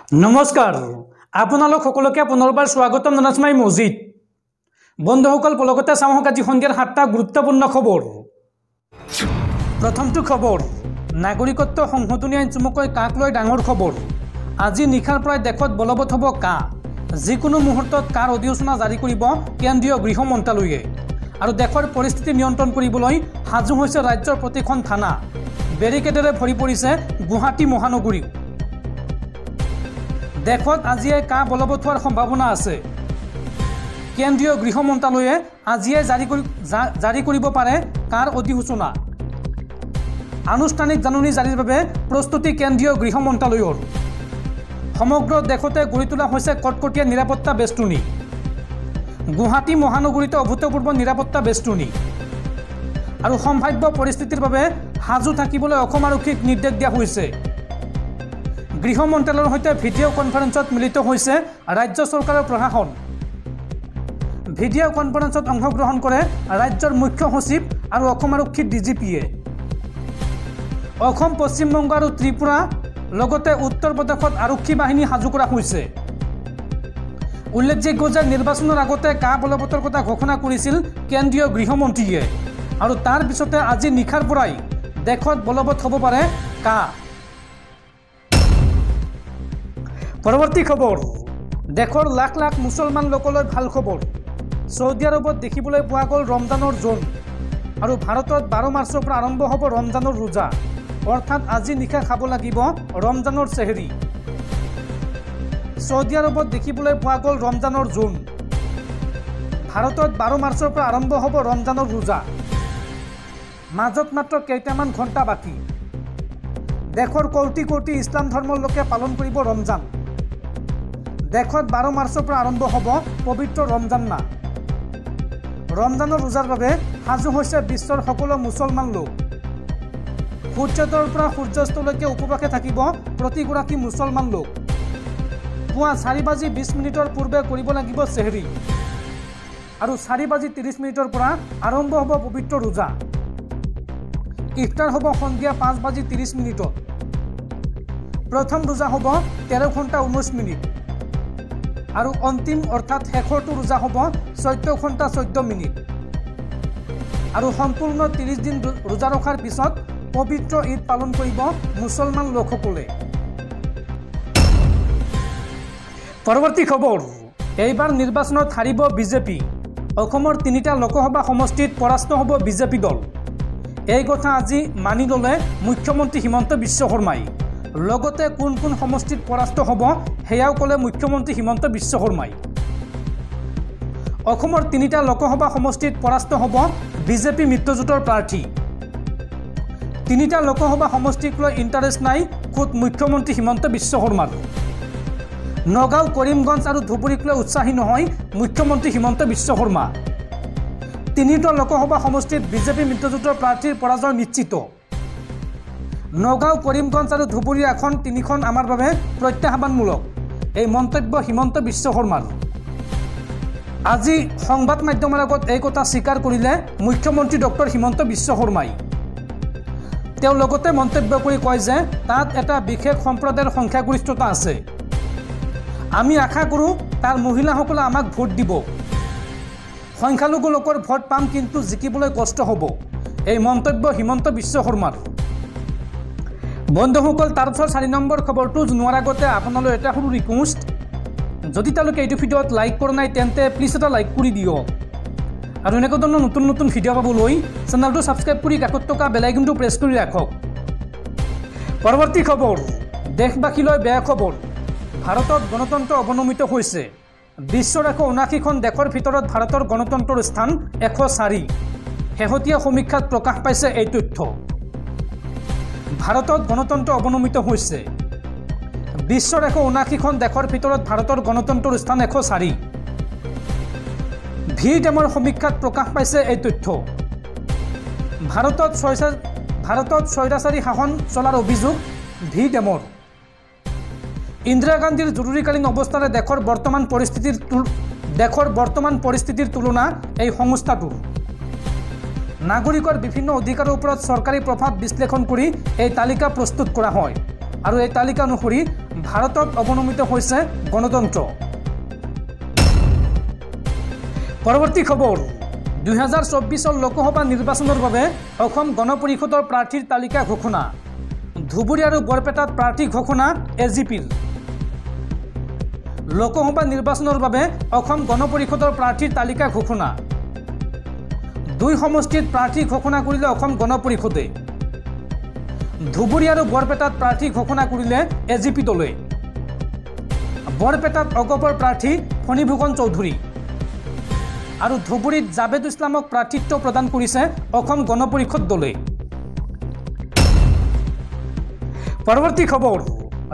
নমস্কাৰ আপোনালোক সকলোকে পুনৰবাৰ স্বাগতম জনাইছো মই মজিদ বন্ধুসকল পলকতে চাওক আজি সন্ধিয়াৰ 7টা গুৰুত্বপূৰ্ণ খবৰ প্ৰথমটো খবৰ নাগৰিকত্ব সংশোধনী আইন চমুকৈ কাক লৈ ডাঙৰ খবৰ আজি নিশাৰ প্ৰায় দেশত বলবৎ হ'ব কা যিকোনো মুহূৰ্তত কাৰ অধিসূচনা জাৰি কৰিব কেন্দ্ৰীয় গৃহ মন্ত্ৰালয়ে আৰু দেশৰ পৰিস্থিতি নিয়ন্ত্ৰণ কৰিবলৈ হাজু হৈছে ৰাজ্যৰ প্ৰতিখন থানা বেৰিকেডেৰে ভৰি পৰিছে গুৱাহাটী মহানগৰী দেশত আজিয়ে কা বলবৎ হোৱাৰ সম্ভাৱনা আছে কেন্দ্ৰীয় গৃহ মন্ত্ৰালয়ে আজিয়ে জাৰি কৰিব পাৰে কাৰ অধিসূচনা আনুষ্ঠানিক জাননী জাৰিৰ বাবে প্ৰস্তুতি কেন্দ্ৰীয় গৃহ মন্ত্ৰালয়ৰ সমগ্ৰ দেশতে গঢ়ি তোলা হৈছে কটকটীয়া নিৰাপত্তা বেষ্টনী গুৱাহাটী মহানগৰীত অভূতপূৰ্ব নিৰাপত্তা বেষ্টনী আৰু সম্ভাৱ্য পৰিস্থিতিৰ বাবে হাজু থাকিবলৈ অসম আৰক্ষীক নিৰ্দেশ দিয়া হৈছে গৃহ মন্ত্ৰালয়ৰ সৈতে ভিডিঅ' কনফাৰেন্সত মিলিত হৈছে ৰাজ্য চৰকাৰৰ প্ৰশাসন ভিডিঅ' কনফাৰেন্সত অংশগ্ৰহণ কৰে ৰাজ্যৰ মুখ্য সচিব আৰু অসম আৰক্ষীৰ ডিজিপিয়ে অসম পশ্চিমবংগ আৰু ত্ৰিপুৰা লগতে উত্তৰ প্ৰদেশত আৰক্ষী বাহিনী সাজু কৰা হৈছে উল্লেখযোগ্য যে নিৰ্বাচনৰ আগতে কা বলবৎৰ কথা ঘোষণা কৰিছিল কেন্দ্ৰীয় গৃহমন্ত্ৰীয়ে আৰু তাৰ পিছতে আজি নিশাৰ পৰাই দেশত বলবৎ হ'ব পাৰে কা পৰৱৰ্তী খবৰ দেশৰ লাখ লাখ মুছলমান লোকলৈ ভাল খবৰ সৌদি আৰবত দেখিবলৈ পোৱা গ'ল ৰমজানৰ জোন আৰু ভাৰতত 12 মাৰ্চৰ পৰা আৰম্ভ হ'ব ৰমজানৰ ৰোজা অৰ্থাৎ আজি নিশা খাব লাগিব ৰমজানৰ চেহৰি সৌদি আৰবত দেখিবলৈ পোৱা গ'ল ৰমজানৰ জোন ভাৰতত 12 মাৰ্চৰ পৰা আৰম্ভ হ'ব ৰমজানৰ ৰোজা মাজত মাত্ৰ কেইটামান ঘণ্টা বাকী দেশৰ কোটি কোটি ইছলাম ধৰ্মৰ লোকে পালন কৰিব ৰমজান দেশত 12 মাৰ্চৰ পৰা আৰম্ভ হ'ব পবিত্ৰ ৰমজান মাহ ৰমজানৰ ৰোজাৰ বাবে সাজু হৈছে বিশ্বৰ সকলো মুছলমান লোক সূৰ্যোদয়ৰ পৰা সূৰ্যাস্তলৈকে উপবাসে থাকিব প্ৰতিগৰাকী মুছলমান লোক পুৱা 4:20 পূৰ্বে কৰিব লাগিব চেহৰি আৰু 4:30 পৰা আৰম্ভ হ'ব পবিত্ৰ ৰোজা ইফতাৰ হ'ব সন্ধিয়া 5:30 প্ৰথম ৰোজা হ'ব 13 ঘণ্টা 19 মিনিট আৰু অন্তিম অৰ্থাৎ শেষৰটো ৰোজা হ'ব 14 ঘণ্টা 14 মিনিট আৰু সম্পূৰ্ণ 30 দিন ৰোজা ৰখাৰ পিছত পবিত্ৰ ঈদ পালন কৰিব মুছলমান লোকসকলে পৰৱৰ্তী খবৰ এইবাৰ নিৰ্বাচনত হাৰিব বিজেপি অসমৰ 3টা লোকসভা সমষ্টিত পৰাস্ত হ'ব বিজেপি দল এই কথা আজি মানি ল'লে মুখ্যমন্ত্ৰী হিমন্ত বিশ্ব শৰ্মাই লগতে কোন কোন সমষ্টিত পৰাস্ত হ'ব হেয়াও ক'লে মুখ্যমন্ত্ৰী হিমন্ত বিশ্ব শৰ্মাই অসমৰ 3টা লোকসভা সমষ্টিত পৰাস্ত হ'ব বিজেপি মিত্ৰজোঁটৰ প্ৰাৰ্থী 3টা লোকসভা সমষ্টিক লৈ ইণ্টাৰেষ্ট নাই খুদ মুখ্যমন্ত্ৰী হিমন্ত বিশ্ব শৰ্মাৰ নগাঁও কৰিমগঞ্জ আৰু ধুবুৰীক লৈ উৎসাহী নহয় মুখ্যমন্ত্ৰী হিমন্ত বিশ্ব শৰ্মা 3টা লোকসভা সমষ্টিত বিজেপি মিত্ৰজোঁটৰ প্ৰাৰ্থীৰ পৰাজয় নিশ্চিত নগাঁও কৰিমগঞ্জ আৰু ধুবুৰী এখন 3খন আমাৰ বাবে প্ৰত্যাহ্বানমূলক এই মন্তব্য হিমন্ত বিশ্ব শৰ্মাৰ আজি সংবাদ মাধ্যমৰ আগত এই কথা স্বীকাৰ কৰিলে মুখ্যমন্ত্ৰী ডক্টৰ হিমন্ত বিশ্ব শৰ্মাই তেওঁ লগতে মন্তব্য কৰি কয় যে তাত এটা বিশেষ সম্প্ৰদায়ৰ সংখ্যাগৰিষ্ঠতা আছে আমি আশা কৰোঁ তাৰ মহিলাসকলে আমাক ভোট দিব সংখ্যালঘু লোকৰ ভোট পাম কিন্তু জিকিবলৈ কষ্ট হ'ব এই মন্তব্য হিমন্ত বিশ্ব শৰ্মাৰ বন্ধুসকল তাৰপিছত 4 নম্বৰ খবৰটো জনোৱাৰ আগতে আপোনালৈ এটা সৰু ৰিকুৱেষ্ট যদি তেওঁলোকে এইটো ভিডিঅ'ত লাইক কৰা নাই তেন্তে প্লিজ এটা লাইক কৰি দিয়ক আৰু এনেকুৱা ধৰণৰ নতুন নতুন ভিডিঅ' পাবলৈ চেনেলটো ছাবস্ক্ৰাইব কৰি কাষত থকা বেল আইকনটো প্ৰেছ কৰি ৰাখক পৰৱৰ্তী খবৰ দেশবাসীলৈ বেয়া খবৰ ভাৰতত গণতন্ত্ৰ অৱনমিত হৈছে বিশ্বৰ 179খন দেশৰ ভিতৰত ভাৰতৰ গণতন্ত্ৰৰ স্থান 104 শেহতীয়া সমীক্ষাত প্ৰকাশ পাইছে এই তথ্য ভাৰতত গণতন্ত্ৰ অৱনমিত হৈছে বিশ্বৰ 179খন দেশৰ ভিতৰত ভাৰতৰ গণতন্ত্ৰৰ স্থান 104 ভিডেমৰ সমীক্ষাত প্ৰকাশ পাইছে এই তথ্য ভাৰতত স্বৈৰাচাৰী শাসন চলাৰ অভিযোগ ভিডেমৰ ইন্দিৰা গান্ধীৰ জৰুৰীকালীন অৱস্থাৰে দেশৰ বৰ্তমান পৰিস্থিতিৰ তুলনা এই সংস্থাটোৰ নাগৰিকৰ বিভিন্ন অধিকাৰৰ ওপৰত চৰকাৰী প্ৰভাৱ বিশ্লেষণ কৰি এই তালিকা প্ৰস্তুত কৰা হয় আৰু এই তালিকা অনুসৰি ভাৰতত অৱনমিত হৈছে গণতন্ত্ৰ। পৰৱৰ্তী খবৰ 2024 লোকসভা নিৰ্বাচনৰ বাবে অসম গণ পৰিষদৰ প্ৰাৰ্থীৰ তালিকা ঘোষণা। ধুবুৰী আৰু বৰপেটাত প্ৰাৰ্থী ঘোষণা এজিপিৰ। লোকসভা নিৰ্বাচনৰ বাবে অসম গণ পৰিষদৰ প্ৰাৰ্থীৰ তালিকা ঘোষণা। 2 সমষ্টিত প্ৰাৰ্থী ঘোষণা কৰিলে অসম গণ পৰিষদে। ধুবুৰী আৰু বৰপেটাত প্ৰাৰ্থী ঘোষণা কৰিলে এজিপি দলে। বৰপেটাত অগপৰ প্ৰাৰ্থী ফণীভূষণ চৌধুৰী আৰু ধুবুৰীত জাবেদ ইছলামক প্ৰাৰ্থিত্ব প্ৰদান কৰিছে অসম গণ পৰিষদ দলে। পৰৱৰ্তী খবৰ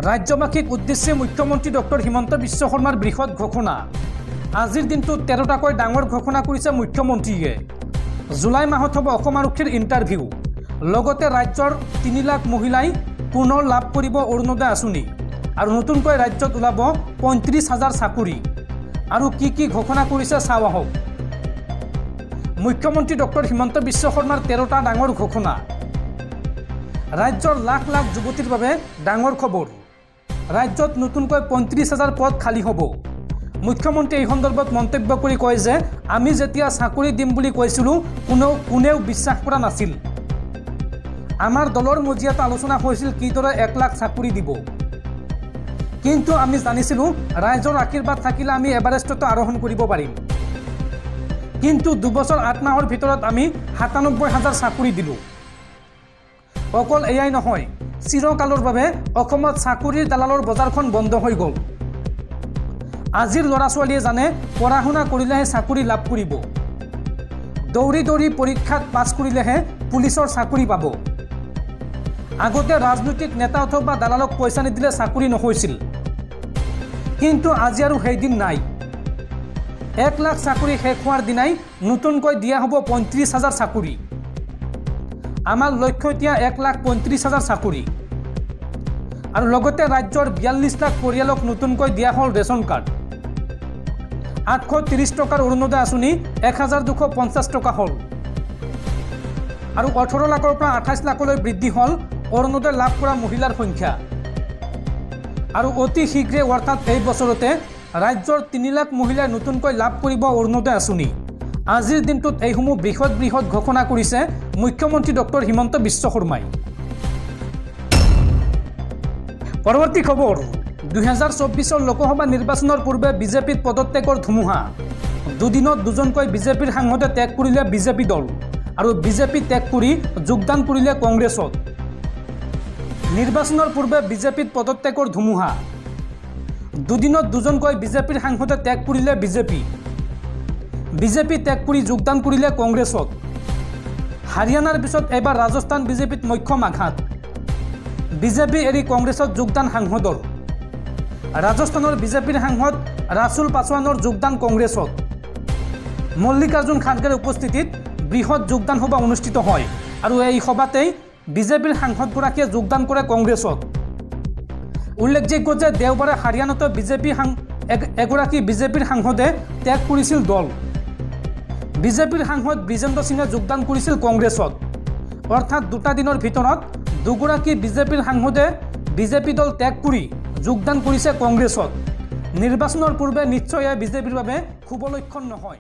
ৰাজ্যবাসীক উদ্দেশ্যে মুখ্যমন্ত্ৰী ডক্টৰ হিমন্ত বিশ্ব শৰ্মাৰ বৃহৎ ঘোষণা। আজিৰ দিনটোত 13টাকৈ ডাঙৰ ঘোষণা কৰিছে মুখ্যমন্ত্ৰীয়ে। জুলাই মাহত হ'ব অসম আৰক্ষীৰ ইণ্টাৰভিউ। লগতে ৰাজ্যৰ 3 লাখ মহিলাই পুনৰ লাভ কৰিব অৰুণোদয় আঁচনি আৰু নতুনকৈ ৰাজ্যত ওলাব 35,000 চাকৰি। আৰু কি ঘোষণা কৰিছে চাওঁ আহক। মুখ্যমন্ত্ৰী ডক্টৰ হিমন্ত বিশ্ব শৰ্মাৰ 13টা ডাঙৰ ঘোষণা। ৰাজ্যৰ লাখ লাখ যুৱতীৰ বাবে ডাঙৰ খবৰ। ৰাজ্যত নতুনকৈ 35,000 পদ খালী হ'ব। মুখ্যমন্ত্ৰীয়ে এই সন্দৰ্ভত মন্তব্য কৰি কয় যে আমি যেতিয়া চাকৰি দিম বুলি কৈছিলোঁ কোনেও বিশ্বাস কৰা নাছিল। আমাৰ দলৰ মজিয়াত আলোচনা হৈছিল কিদৰে 1 লাখ চাকৰি দিব। কিন্তু আমি জানিছিলোঁ ৰাইজৰ আশীৰ্বাদ থাকিলে আমি এভাৰেষ্টতো আৰোহণ কৰিব পাৰিম। কিন্তু 2 বছৰ 8 মাহৰ ভিতৰত আমি 97,000 চাকৰি দিলোঁ। অকল এয়াই নহয়, চিৰকালৰ বাবে অসমত চাকৰিৰ দালালৰ বজাৰখন বন্ধ হৈ গ'ল। আজিৰ ল'ৰা ছোৱালীয়ে জানে পঢ়া শুনা কৰিলেহে চাকৰি লাভ কৰিব। দৌৰি দৌৰি পৰীক্ষাত পাছ কৰিলেহে পুলিচৰ চাকৰি পাব। আগতে ৰাজনৈতিক নেতা অথবা দালালক পইচা নিদিলে চাকৰি নহৈছিল। কিন্তু আজি আৰু সেইদিন নাই। 1 লাখ চাকৰি শেষ হোৱাৰ দিনাই নতুনকৈ দিয়া হ'ব 35,000 চাকৰি। আমাৰ লক্ষ্য এতিয়া 1,35,000 চাকৰি। আৰু লগতে ৰাজ্যৰ 42 লাখ পৰিয়ালক নতুনকৈ দিয়া হ'ল ৰেচন কাৰ্ড। 830 টকাৰ অৰুণোদয় আঁচনি 1,250 টকা হ'ল। আৰু 18 লাখৰ পৰা 28 লাখলৈ বৃদ্ধি হ'ল অৰুণোদয় লাভ কৰা মহিলাৰ সংখ্যা। আৰু অতি শীঘ্ৰে অৰ্থাৎ এই বছৰতে ৰাজ্যৰ 3 লাখ মহিলাই নতুনকৈ লাভ কৰিব অৰুণোদয় আঁচনি। আজিৰ দিনটোত এইসমূহ বৃহৎ ঘোষণা কৰিছে মুখ্যমন্ত্ৰী ডক্টৰ হিমন্ত বিশ্ব শৰ্মাই। পৰৱৰ্তী খবৰ 2024 লোকসভা নিৰ্বাচনৰ পূৰ্বে বিজেপিত পদত্যাগৰ ধুমুহা। দুদিনত দুজনকৈ বিজেপিৰ সাংসদে ত্যাগ কৰিলে বিজেপি দল আৰু বিজেপি ত্যাগ কৰি যোগদান কৰিলে কংগ্ৰেছত। নিৰ্বাচনৰ পূৰ্বে বিজেপিত পদত্যাগৰ ধুমুহা। দুদিনত দুজনকৈ বিজেপিৰ সাংসদে ত্যাগ কৰিলে বিজেপি ত্যাগ কৰি যোগদান কৰিলে কংগ্ৰেছত। হাৰিয়ানাৰ পিছত এবাৰ ৰাজস্থান বিজেপিত মক্ষম আঘাত। বিজেপি এৰি কংগ্ৰেছত যোগদান সাংসদৰ। ৰাজস্থানৰ বিজেপিৰ সাংসদ ৰাছুল পাছোৱানৰ যোগদান কংগ্ৰেছত। মল্লিকাৰ্জুন খাৰ্গেৰ উপস্থিতিত বৃহৎ যোগদান সভা অনুষ্ঠিত হয় আৰু এই সভাতেই বিজেপিৰ সাংসদগৰাকীয়ে যোগদান কৰে কংগ্ৰেছত। উল্লেখযোগ্য যে দেওবাৰে হাৰিয়ানাতো এগৰাকী বিজেপিৰ সাংসদে ত্যাগ কৰিছিল দল। বিজেপিৰ সাংসদ ব্ৰিজেন্দ্ৰ সিঙে যোগদান কৰিছিল কংগ্ৰেছত। অৰ্থাৎ 2টা দিনৰ ভিতৰত দুগৰাকী বিজেপিৰ সাংসদে বিজেপি দল ত্যাগ কৰি যোগদান কৰিছে কংগ্ৰেছত। নিৰ্বাচনৰ পূৰ্বে নিশ্চয় বিজেপিৰ বাবে শুভ লক্ষণ নহয়।